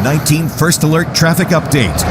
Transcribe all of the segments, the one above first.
19 First Alert traffic update.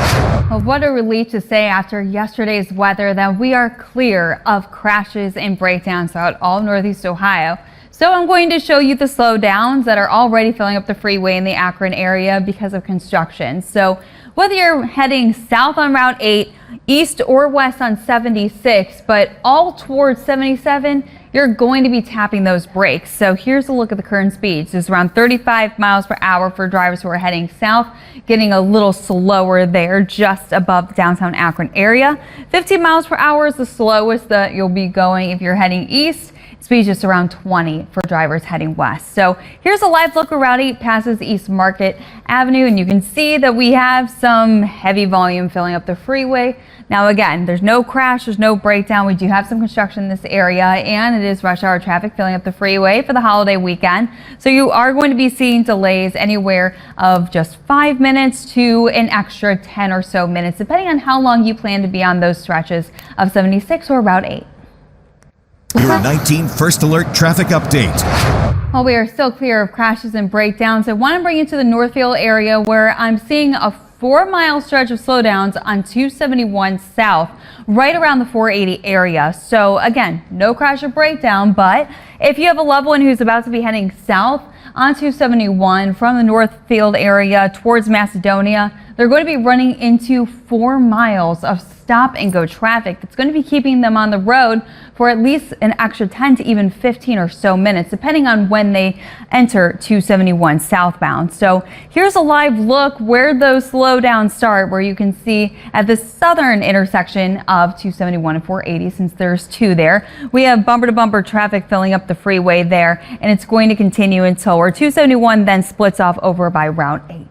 Well, what a relief to say after yesterday's weather that we are clear of crashes and breakdowns throughout all Northeast Ohio. So I'm going to show you the slowdowns that are already filling up the freeway in the Akron area because of construction. So whether you're heading south on Route 8, east or west on 76, but all towards 77, you're going to be tapping those brakes. So here's a look at the current speeds. It's around 35 miles per hour for drivers who are heading south, getting a little slower there just above the downtown Akron area. 15 miles per hour is the slowest that you'll be going if you're heading east. Speed just around 20 for drivers heading west. So here's a live look where Route 8 passes East Market Avenue, and you can see that we have some heavy volume filling up the freeway. Now again, there's no crash, there's no breakdown. We do have some construction in this area, and it is rush hour traffic filling up the freeway for the holiday weekend. So you are going to be seeing delays anywhere of just 5 minutes to an extra 10 or so minutes, depending on how long you plan to be on those stretches of 76 or Route 8. Your 19 First Alert traffic update. While we are still clear of crashes and breakdowns, I want to bring you to the Northfield area where I'm seeing a 4-mile stretch of slowdowns on 271 South, right around the 480 area. So again, no crash or breakdown, but if you have a loved one who's about to be heading south on 271 from the Northfield area towards Macedonia, they're going to be running into 4 miles of stop and go traffic that's going to be keeping them on the road for at least an extra 10 to even 15 or so minutes, depending on when they enter 271 southbound. So here's a live look where those slowdowns start, where you can see at the southern intersection of 271 and 480, since there's two there, we have bumper to bumper traffic filling up the freeway there, and it's going to continue until where 271 then splits off over by Route 8.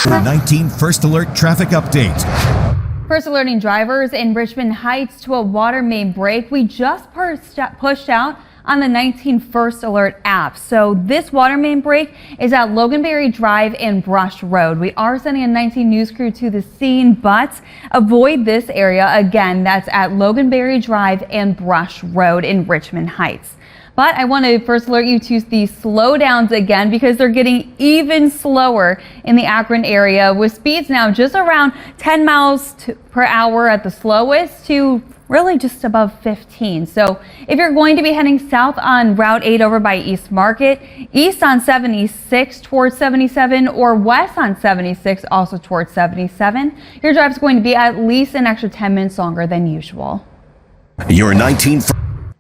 Your 19 First Alert traffic update. First alerting drivers in Richmond Heights to a water main break. We just pushed out on the 19 First Alert app. So this water main break is at Loganberry Drive and Brush Road. We are sending a 19 news crew to the scene, but avoid this area. Again, that's at Loganberry Drive and Brush Road in Richmond Heights. But I want to first alert you to the slowdowns again, because they're getting even slower in the Akron area, with speeds now just around 10 miles per hour at the slowest to really just above 15. So if you're going to be heading south on Route 8 over by East Market, east on 76 towards 77, or west on 76 also towards 77, your drive is going to be at least an extra 10 minutes longer than usual. Your 19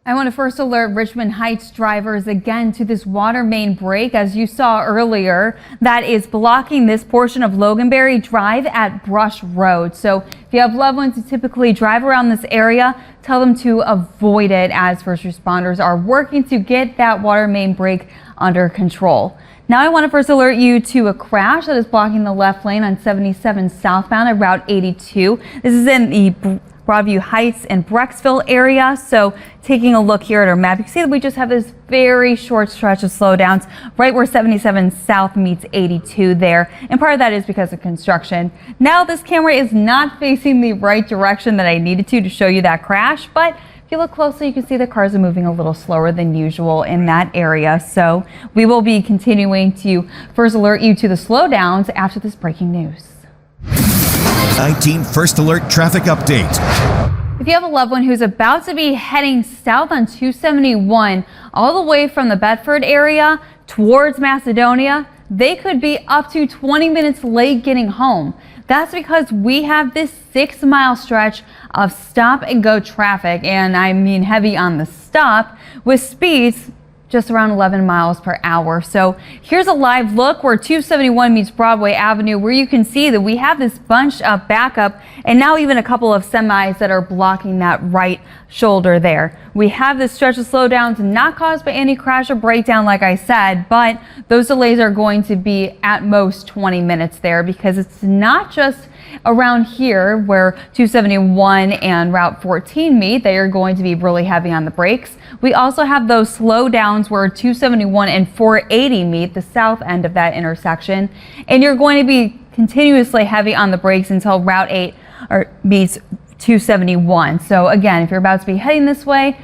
I want to first alert Richmond Heights drivers again to this water main break, as you saw earlier, that is blocking this portion of Loganberry Drive at Brush Road. So if you have loved ones who typically drive around this area, tell them to avoid it, as first responders are working to get that water main break under control. Now I want to first alert you to a crash that is blocking the left lane on 77 southbound at Route 82. This is in the Broadview Heights and Brecksville area. So taking a look here at our map, you can see that we just have this very short stretch of slowdowns right where 77 South meets 82 there. And part of that is because of construction. Now this camera is not facing the right direction that I needed to show you that crash, but if you look closely, you can see the cars are moving a little slower than usual in that area. So we will be continuing to first alert you to the slowdowns after this breaking news. 19 First Alert traffic update. If you have a loved one who's about to be heading south on 271 all the way from the Bedford area towards Macedonia, they could be up to 20 minutes late getting home. That's because we have this 6-mile stretch of stop and go traffic, and I mean heavy on the stop, with speeds just around 11 miles per hour. So here's a live look where 271 meets Broadway Avenue, where you can see that we have this bunch of backup, and now even a couple of semis that are blocking that right shoulder there. We have this stretch of slowdowns not caused by any crash or breakdown, like I said, but those delays are going to be at most 20 minutes there, because it's not just around here where 271 and Route 14 meet. They are going to be really heavy on the brakes. We also have those slowdowns where 271 and 480 meet, the south end of that intersection, and you're going to be continuously heavy on the brakes until Route 8 meets 271. So again, if you're about to be heading this way,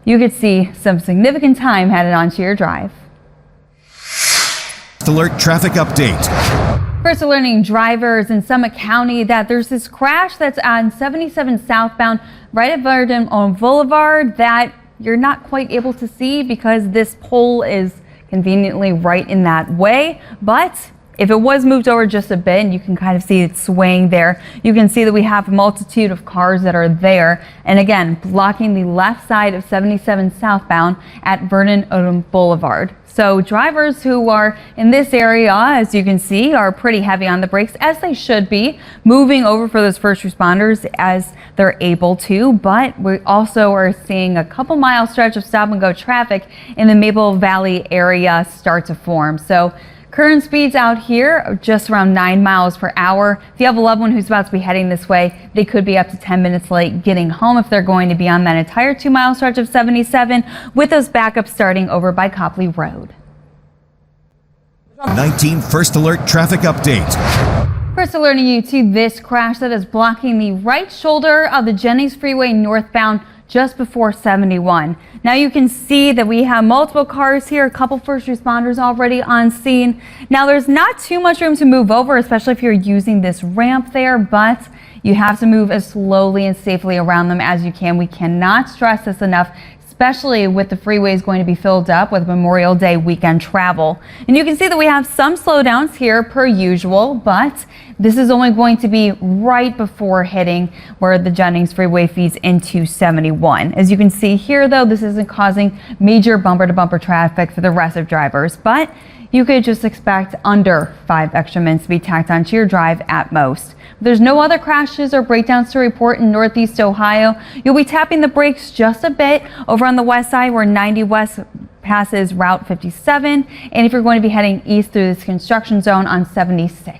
you could see some significant time headed onto your drive. Alert traffic update. First, alerting drivers in Summit County that there's this crash that's on 77 southbound right at Verdun on Boulevard that you're not quite able to see because this pole is conveniently right in that way. But if it was moved over just a bit, and you can kind of see it swaying there, you can see that we have a multitude of cars that are there. And again, blocking the left side of 77 southbound at Vernon Odom Boulevard. So drivers who are in this area, as you can see, are pretty heavy on the brakes, as they should be, moving over for those first responders as they're able to. But we also are seeing a couple mile stretch of stop and go traffic in the Maple Valley area start to form. So current speeds out here are just around 9 miles per hour. If you have a loved one who's about to be heading this way, they could be up to 10 minutes late getting home if they're going to be on that entire 2 mile stretch of 77, with those backups starting over by Copley Road. 19 First Alert traffic update. First, alerting you to this crash that is blocking the right shoulder of the Jennings Freeway northbound just before 71. Now you can see that we have multiple cars here, a couple first responders already on scene. Now there's not too much room to move over, especially if you're using this ramp there, but you have to move as slowly and safely around them as you can. We cannot stress this enough, especially with the freeways going to be filled up with Memorial Day weekend travel. And you can see that we have some slowdowns here per usual, but this is only going to be right before hitting where the Jennings Freeway feeds into 71. As you can see here, though, this isn't causing major bumper-to-bumper traffic for the rest of drivers, but you could just expect under 5 extra minutes to be tacked onto your drive at most. There's no other crashes or breakdowns to report in Northeast Ohio. You'll be tapping the brakes just a bit over on the west side where 90 West passes Route 57, and if you're going to be heading east through this construction zone on 76.